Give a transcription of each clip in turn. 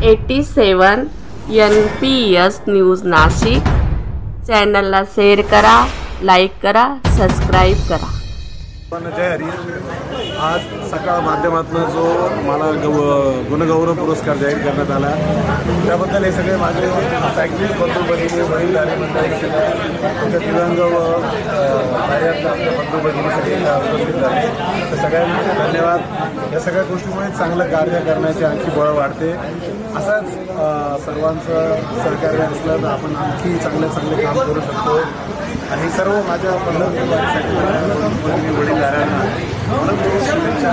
87 NPS news Nashik चॅनलला share करा, like करा, सबस्क्राईब करा। जय हरी। आज सकाळ माध्यमातून जो मला गुणगौरव पुरस्कार जाहीर करण्यात आला त्याबद्दल हे सगळे माझे सायकलिस्ट बंधू भगिनी वडीलधारी मंडळी तुमच्या दिव्यांग व बंधू भगिनीसाठी उपस्थित झाले तर सगळ्यांचे धन्यवाद। या सगळ्या गोष्टीमुळे चांगलं कार्य करण्याची आणखी बळ वाढते। असंच सर्वांचं सहकार्य असलं तर आपण आणखी चांगले काम करू शकतो। आणि सर्व माझ्या पंढरपूरवारीसाठी वडीलधाऱ्यांना शुभेच्छा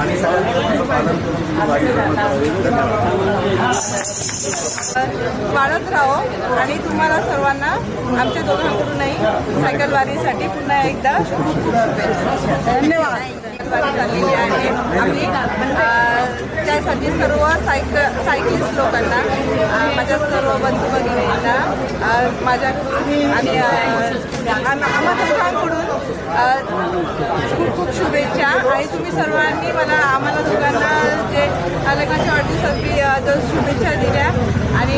आणि सगळ्यांचं पालन करून वाढत राहो आणि तुम्हाला सर्वांना आमच्या दोघांकडूनही सायकल वारीसाठी पुन्हा एकदा धन्यवाद। चाललेली आहे आम्ही त्यासाठी सर्व सायकलिस्ट लोकांना माझ्या सर्व बंधू भगिनींना माझ्याकडून आणि आम्हा दोघांकडून खूप खूप शुभेच्छा। आणि तुम्ही सर्वांनी आम्हाला दोघांना जे लग्नाच्या वाढदिवसासाठी जो शुभेच्छा दिल्या आणि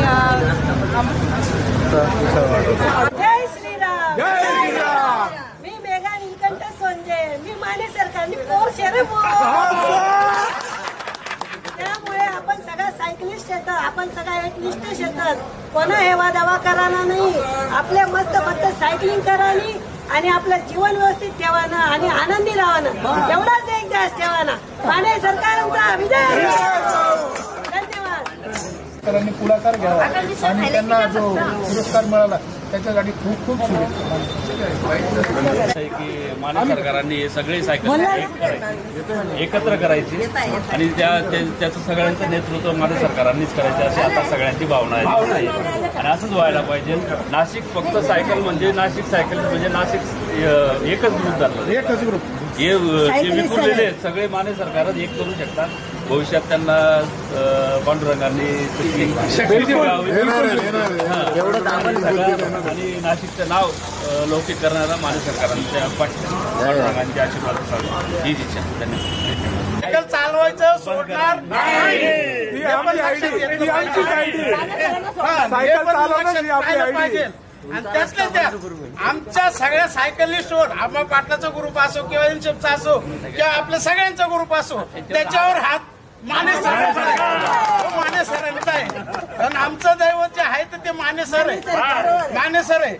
जय श्रीराम। मी मेघा नीलकंठ सोंजे, मी माने सरकारनी पोर शहर त्यामुळे आपण सगळ्या सायकलिस्ट येतात, आपण सगळ्या एक निष्ठ येतात। कोणा हेवा दावा कराना नाही, आपल्या मस्त सायकलिंग करानी आणि आपलं जीवन व्यवस्थित ठेवानं आणि आनंदी राहावं एवढाच एक ध्यास ठेवाना। माने सरकारांचा विजय। त्यांनी पुढाकार घ्यावा आणि त्यांना जो पुरस्कार मिळाला त्याच्यासाठी खूप खूप शुभेच्छा। की माने सरकारांनी सगळे सायकल एकत्र करायची आणि त्याचं सगळ्यांचं नेतृत्व माने सरकारांनीच करायचं अशी आता सगळ्यांची भावना आहे आणि असंच व्हायला पाहिजे। नाशिक फक्त सायकल म्हणजे नाशिक सायकल म्हणजे नाशिक एकच ग्रुप झालं, एकच ग्रुप हे जे विखुरलेले सगळे माने सरकारच एक करू शकतात। भविष्यात त्यांना पांडुरंगांनी आणि नाशिकचं नाव लौकिक करणारा माने सरकारांच्या पांडुरंगांच्या आशीर्वाद असावे हीच इच्छा। धन्यवाद। सायकल चालवायचं सोडणार नाही, आणि त्यातल्या त्यात आमच्या सगळ्या सायकलिस्टवर आम्हा पाटलाचा ग्रुप असो किंवा एनशेपचा असो किंवा आपल्या सगळ्यांचा ग्रुप असो त्याच्यावर हात माने सरांचा आहे। कारण आमचं दैवत जे आहे तर ते माने सर आहे।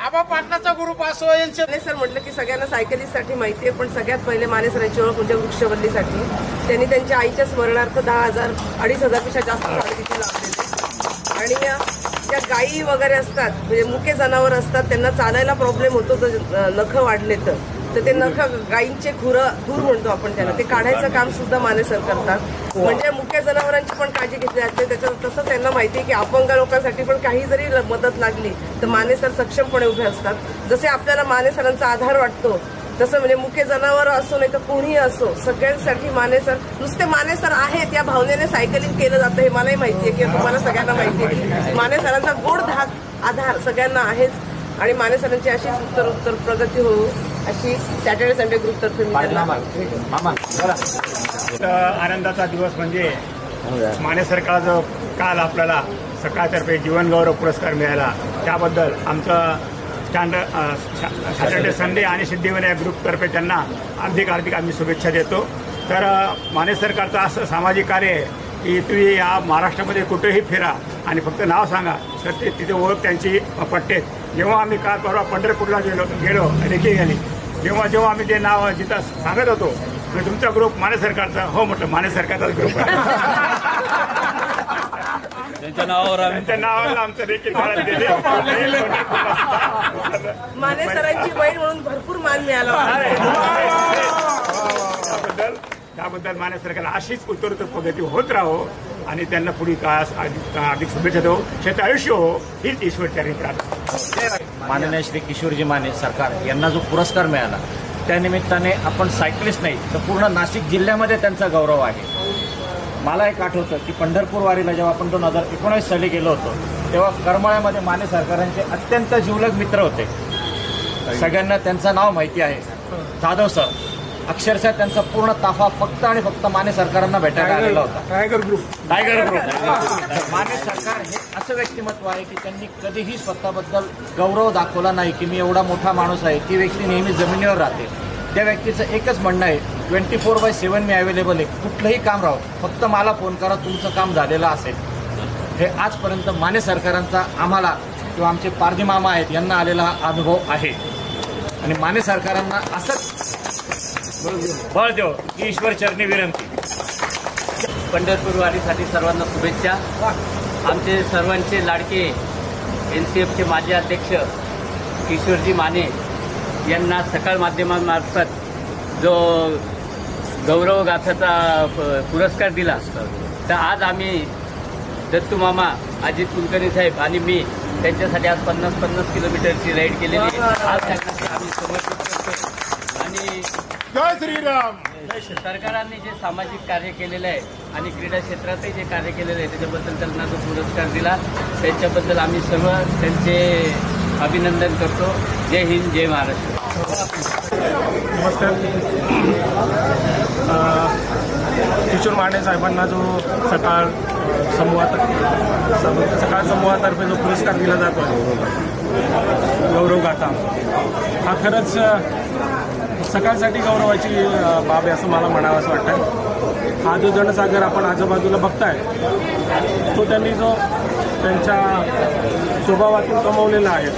आबा पाटलाचा ग्रुप असो एनशेप सर म्हटलं की सगळ्यांना सायकलिस्टसाठी माहिती आहे, पण सगळ्यात पहिले माने सरांची ओळख म्हणजे वृक्षवल्लीसाठी त्यांनी त्यांच्या आईच्या स्मरणार्थ 10,000 2,500 पेक्षा जास्त झाडे तिथे लावलेली। आणि ज्या गायी वगैरे असतात म्हणजे मुके जनावर असतात त्यांना चालायला प्रॉब्लेम होतो जर नख वाढले तर ते नख गायींचे खूर म्हणतो आपण त्याला, ते काढायचं काम सुद्धा माने सर करतात। म्हणजे मुख्य जनावरांची पण काळजी घेतली जाते। त्याच्यात तसं त्यांना माहिती आहे की अपंग लोकांसाठी पण काही जरी मदत लागली तर माने सर सक्षमपणे उभे असतात। जसे आपल्याला माने सरांचा आधार वाटतो तसं म्हणजे मुख्य जनावर असो नाही तर कोणीही असो सगळ्यांसाठी माने सर नुसते माने सर आहेत या भावनेने सायकलिंग केलं जातं हे मलाही माहिती आहे किंवा तुम्हाला सगळ्यांना माहिती आहे। माने सरांचा गोड आधार सगळ्यांना आहेच आणि माने सरांची अशीच उत्तर प्रगती होऊ अशी सॅटर्डे संडे ग्रुप तर्फे आनंदाचा दिवस म्हणजे माने सरकारचा काल आपल्याला सरकारतर्फे जीवन गौरव पुरस्कार मिळाला त्याबद्दल आमचं सॅटर्डे संडे आणि सिद्धिविनायक ग्रुपतर्फे त्यांना हार्दिक आम्ही शुभेच्छा देतो। तर माने सरकारचं असं सामाजिक कार्य आहे की तुम्ही या महाराष्ट्रामध्ये कुठेही फिरा आणि फक्त नाव सांगा तर ते तिथे ओळख त्यांची पटते। जेव्हा आम्ही काल परवा पंढरपूरला गेलो रेकी गेली जेव्हा आम्ही ते नाव जिथं सांगत होतो तर तुमचा ग्रुप माने सरकारचा हो म्हटलं माने सरकारचाच ग्रुप आहे। त्यांच्या नावावर आमचं रेकी काढायला दिले। माने सरांची बहीण म्हणून भरपूर मान मिळाला त्याबद्दल माने सरकारला अशीच उत्तरोत्तर प्रगती होत राहो आणि त्यांना पुढील काळात अधिक शुभेच्छा देऊ, शेत आयुष्य हो हीच ईश्वरचरणी प्रार्थना। माननीय श्री किशोरजी माने सरकार यांना जो पुरस्कार मिळाला त्यानिमित्ताने आपण सायकलिस्ट नाही तर पूर्ण नाशिक जिल्ह्यामध्ये त्यांचा गौरव आहे। मला एक आठवतं की पंढरपूर वारीला जेव्हा आपण 2019 साली गेलो होतो तेव्हा करमाळ्यामध्ये माने सरकारांचे अत्यंत जिवलग मित्र होते, सगळ्यांना त्यांचं नाव माहिती आहे, जाधव सर। अक्षरशः त्यांचा पूर्ण ताफा फक्त आणि फक्त माने सरकारांना भेटायला आलेला होता. Tiger group. माने सरकार हे असं व्यक्तिमत्व आहे की त्यांनी कधीही स्वतःबद्दल गौरव दाखवला नाही की मी एवढा मोठा माणूस आहे. ती व्यक्ती नेहमी जमिनीवर राहते. त्या व्यक्तीचं एकच म्हणणं आहे 24/7 मी अवेलेबल आहे. कुठलंही काम राहो, फक्त मला फोन करा, तुमचं काम झालेलं असेल. हे आजपर्यंत माने सरकारांचा आम्हाला किंवा आमचे पारधी मामा आहेत यांना आलेला हा अनुभव आहे. आणि माने सरकारांना असंच बळ देव की ईश्वर चरणी विनंती. पंढरपूर वारीसाठी सर्वांना शुभेच्छा. आमचे सर्वांचे लाडके NCFचे माजी अध्यक्ष किशोरजी माने यांना सकाळ माध्यमांमार्फत जो गौरव गाथाचा पुरस्कार दिला, तर आज आम्ही दत्तू मामा, अजित कुलकर्णी साहेब आणि मी त्यांच्यासाठी आज 50 किलोमीटरची राईड केलेली आहे. आज त्यांना आम्ही समर्पित करतो. आणि जय श्रीराम. सरकारांनी जे सामाजिक कार्य केलेलं आहे आणि क्रीडा क्षेत्रातही जे कार्य केलेलं आहे त्याच्याबद्दल त्यांना जो पुरस्कार दिला त्याच्याबद्दल आम्ही सर्व त्यांचे अभिनंदन करतो. जय हिंद, जय महाराष्ट्र. नमस्कार. किशोर माने साहेबांना जो सकाळ समूहातर्फे जो पुरस्कार दिला जातो गौरव गाथा, हा खरंच सकाळसाठी गौरवाची बाब आहे असं मला म्हणावंसं वाटतं. हा जो जनसागर आपण आजूबाजूला बघताय तो त्यांनी जो त्यांच्या स्वभावातून कमवलेला आहे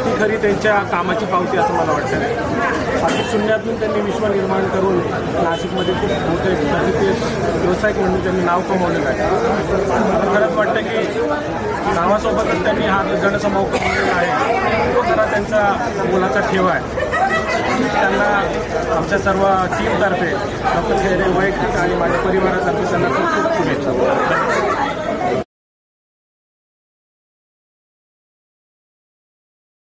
ती खरी त्यांच्या कामाची पावती असं मला वाटतं. अति शून्यातून त्यांनी विश्व निर्माण करून नाशिकमध्ये खूप मोठे प्रतिष्ठित व्यावसायिक म्हणून त्यांनी नाव कमवलेलं आहे. मला खरंच वाटतं की नावासोबतच त्यांनी हा जनसमूह कमवलेला आहे तो खरा त्यांचा मोलाचा ठेवा आहे. त्यांना आमच्या सर्व टीमतर्फे डॉक्टर खैरे वैयक्तिक आणि माझ्या परिवारातर्फे त्यांना खूप